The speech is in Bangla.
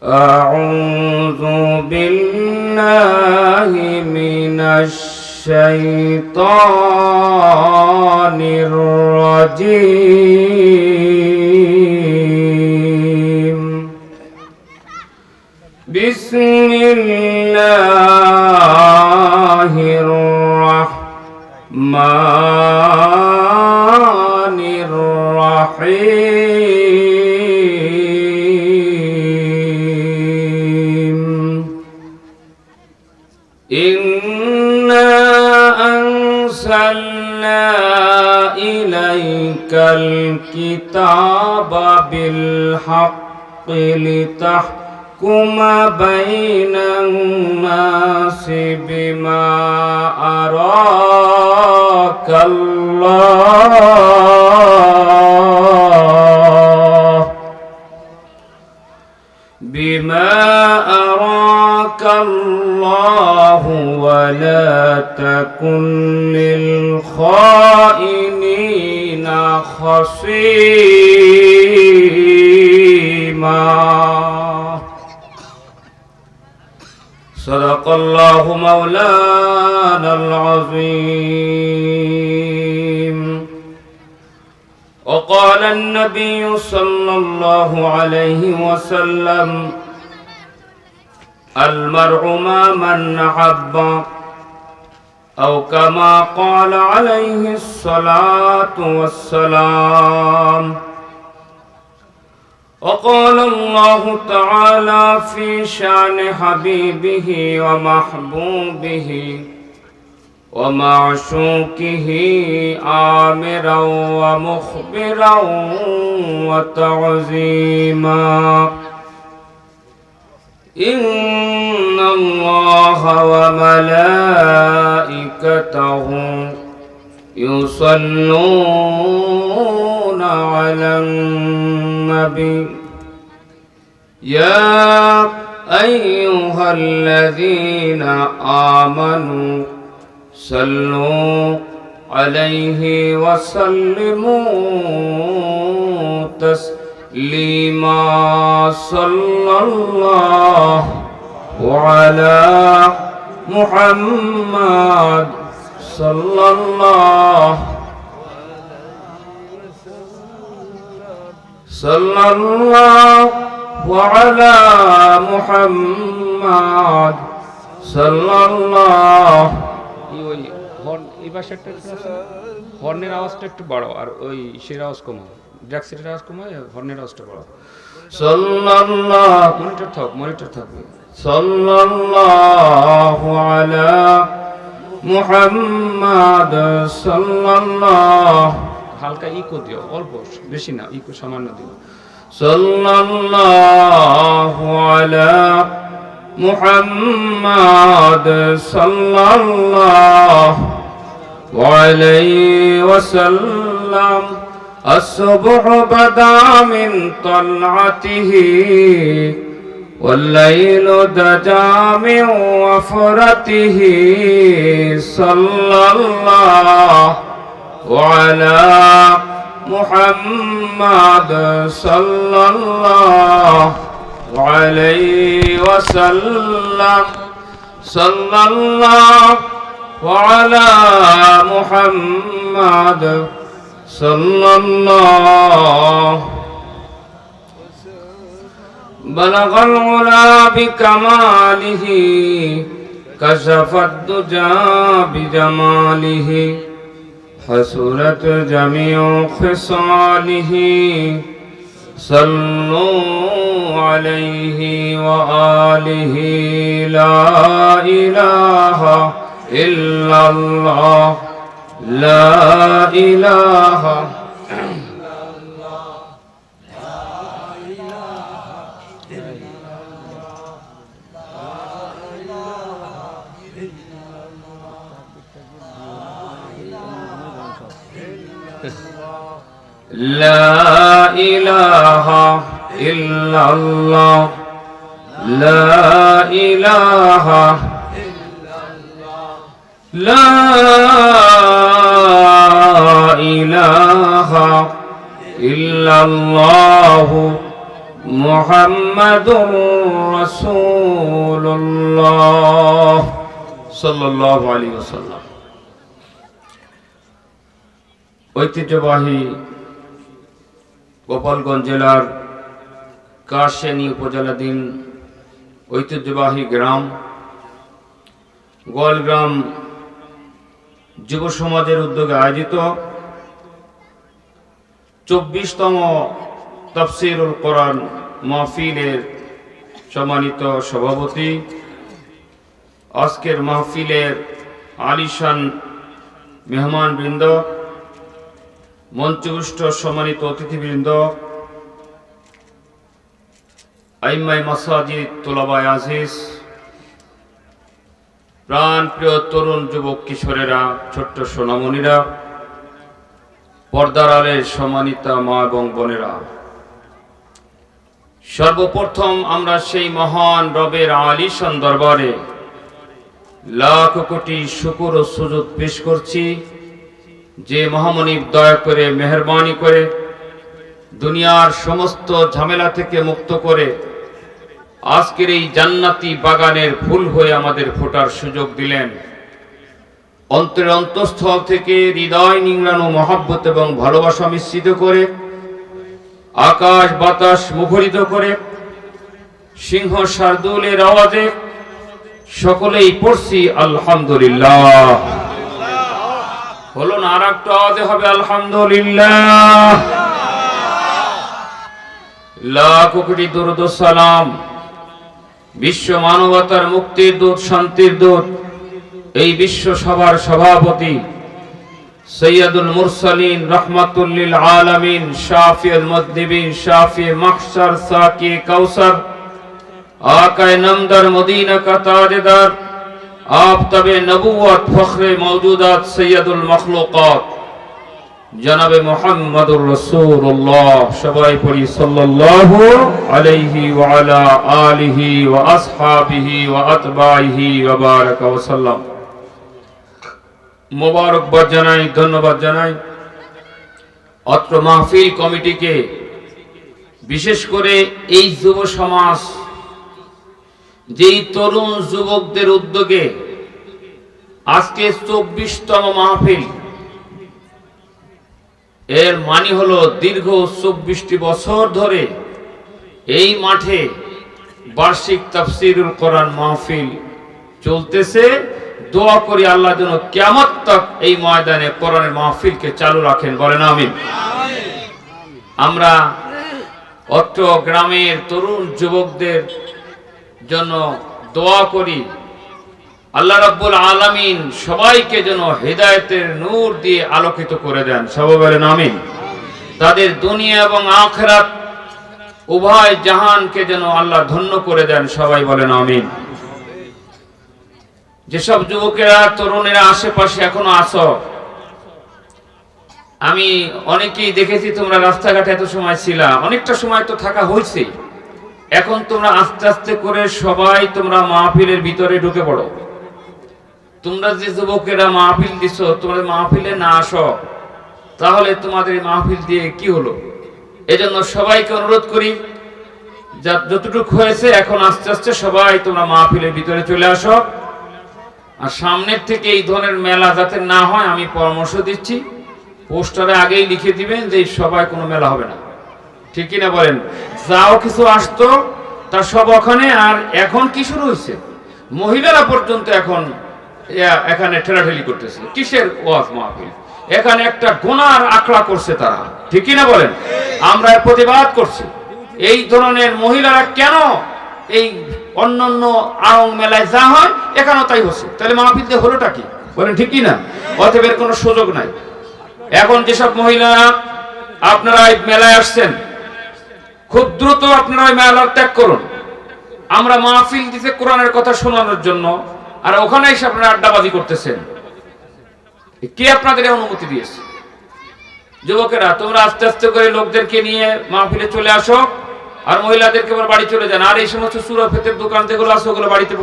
أعوذ بالله من الشيطان الرجيم. بسم الله الرحمن الرحيم. إنا أنزلنا إليك الكتاب بالحق لتحكم بين الناس بما أراك الله ولا تكن للخائنين خصيما. صدق الله مولانا العظيم. وقال النبي صلى الله عليه وسلم: المرء مع من أحب، أو كما قال عليه الصلاة والسلام. وقال الله تعالى في شأن حبيبه ومحبوبه ومعشوقه آمرا ومخبرا وتعظيما: إن الله وملائكته يصلون على النبي يا أيها الذين آمنوا صلوا عليه وسلموا تسليما. صلى الله على محمد صلى الله على محمد صلى الله. এই পাশেরটা হর্নের আওয়াজটা একটু বড়, আর ওই সের আওয়াজ কমাও, ড্রাক্সের আওয়াজ কমায়, হর্নের আওয়াজটা বড়। সাল্লাল্লাহু মনিটর থাকবে। সাল্লাল্লাহু আলা মুহাম্মাদ সাল্লাল্লাহু, হালকা ইকো দিও, অল্প, বেশি না, ইকো সামান্য দিও। সাল্লাল্লাহু আলা মুহাম্মাদ সাল্লাল্লাহু আলাইহি ওয়াসাল্লাম। الصبح بدا من طلعته والليل دجا من وفرته. صلى الله على محمد صلى الله عليه وسلم. صلى الله على محمد صلى الله. بلغ العلا بكماله كشف الدجى بجماله حسنت جميع خصاله. صلوا عليه وآله. لا إله إلا الله لا إله إلا الله لا إله إلا الله لا إله إلا الله لا إله لا إله إلا الله মুহাম্মাদুর রাসূলুল্লাহ সাল্লাল্লাহু আলাইহি ওয়াসাল্লাম। ঐতিহ্যবাহী গোপালগঞ্জ জেলার কাশিয়ানী উপজেলাধীন ঐতিহ্যবাহী গ্রাম গোয়ালগ্রাম যুব সমাজের উদ্যোগে আয়োজিত 24তম তাফসীরুল কোরআন মাহফিলের সম্মানিত সভাপতি, আজকের মাহফিলের আলিশান মেহমানবৃন্দ, মঞ্চস্থ সম্মানিত অতিথিবৃন্দ, আইম্মায়ে মাসাজিদ, তোলাবায়ে আজিজ, প্রাণ প্রিয় তরুণ যুবক কিশোরেরা, ছোট্ট সোনামণিরা, পর্দার আড়ালের সম্মানিতা মা এবং বোনেরা, সর্বপ্রথম আমরা সেই মহান রবের আলিশান দরবারে লাখ কোটি শুকর ও সুজুদ পেশ করছি, যে মহামনিব দয়া করে মেহেরবানি করে দুনিয়ার সমস্ত ঝামেলা থেকে মুক্ত করে আজকের এই জান্নাতি বাগানের ফুল হয়ে আমাদের ফোটার সুযোগ দিলেন। অন্তরের অন্তঃস্থল থেকে হৃদয় নিংড়ানো মহব্বত এবং ভালোবাসা মিশ্রিত করে আকাশ বাতাস মুখরিত করে সিংহ শার্দুলের আওয়াজে সকলেই পড়ছি আলহামদুলিল্লাহ। হলো না? আর একটু আওয়াজে হবে আলহামদুলিল্লাহ। লাখ কোটি দরুদ ও সালাম বিশ্ব মানবতার মুক্তির দূত, শান্তির দূত, এই বিশ্ব সভার সভাপতি সৈয়দুল মুরসালিন, রহমাতুল লিল আলামিন, শাফিউল মুযনিবিন, শাফি মাহশার, সাকি কাউসার, আকায়ে নামদার, মদিনা কা তাজদার, আফতাবে নবুয়ত, ফখরে মওজুদাত, সৈয়দুল মখলুকাত জনাবে মুহাম্মদুর রাসূলুল্লাহ। সবাই পড়ি সাল্লাল্লাহু আলাইহি ওয়া আলা আলিহি ওয়া আসহাবিহি ওয়া আতবাইহি ওয়া বারাকা ওয়া সাল্লাম। মোবারকবাদ জানাই, ধন্যবাদ জানাই অত্র মাহফিল কমিটিকে, বিশেষ করে এই যুব সমাজ, যেই তরুণ যুবকদের উদ্যোগে আজকে 24তম মাহফিল। এর মানে হলো দীর্ঘ 24টি বছর ধরে এই মাঠে বার্ষিক তাফসীরুল কোরআন মাহফিল চলতেছে। দোয়া করি আল্লাহ যেন কিয়ামত তক এই ময়দানে কোরআনের মাহফিলকে চালু রাখেন, বলেন আমিন। আমরা অত্র গ্রামের তরুণ যুবকদের জন্য দোয়া করি আল্লাহ রাব্বুল আলামিন সবাইকে যেন হেদায়েতের নূর দিয়ে আলোকিত করে দেন, সবাই বলেন আমিন। তাদের দুনিয়া এবং আখিরাত উভয় জাহানকে যেন আল্লাহ ধন্য করে দেন, সবাই বলেন আমিন। যেসব যুবকেরা, তরুণেরা আশেপাশে এখনো আছো, আমি অনেকেই দেখেছি তোমরা রাস্তাঘাটে এত সময় ছিলা, অনেকটা সময় তো থাকা হয়েছে। এখন তোমরা আস্তে আস্তে করে সবাই তোমরা মাহফিলের ভিতরে ঢুকে পড়ো। তোমরা যে যুবকেরা মাহফিল দিছো, তোমরা মাহফিলে না আসো তাহলে তোমাদের মাহফিল দিয়ে কি হলো? এজন্য সবাইকে অনুরোধ করি, যতটুকু হয়েছে এখন আস্তে আস্তে সবাই তোমরা মাহফিলের ভিতরে চলে আসো। আর সামনের থেকে এই ধরনের মেলা যাতে না হয় আমি পরামর্শ দিচ্ছি, পোস্টারে আগেই লিখে দিবেন যে সবাই কোনো মেলা হবে না, ঠিক কিনা বলেন? যাও কিছু আসতো তার সব ওখানে। আর এখন কি শুরু হয়েছে, মহিলারা পর্যন্ত এখন এখানে ঠেলাঠেলি করতেছে। কিসের ওয়াজ মাহফিল? এখানে একটা গুনার আখড়া করছে তারা, ঠিক কিনা বলেন? আমরা এর প্রতিবাদ করছি। এই ধরনের মহিলারা কেন এই অন্যান্য আড়ং মেলায় যা হয় এখানেও তাই হচ্ছে, তাহলে মাহফিল দিয়ে হলোটা কি বলেন, ঠিক কিনা? অতএব এর কোনো সুযোগ নাই। এখন যেসব মহিলারা আপনারা এই মেলায় আসছেন, খুব দ্রুত আপনারা ওই মেলা ত্যাগ করুন। আমরা মাহফিল দিতে কোরআনের কথা শোনানোর জন্য, আর ওখানে এসে আপনারা আড্ডাবাজি করতেছেন। কে আপনাদের অনুমতি দিয়েছে? যুবকেরা তোমরা আস্তে আস্তে করে লোকদেরকে নিয়ে মাহফিলে চলে আসো, আর মহিলাদেরকে আবার বাড়ি চলে যান। আর এই সমস্ত সুরা ফেতের দোকান যেগুলো আছে ওগুলো বাড়িতে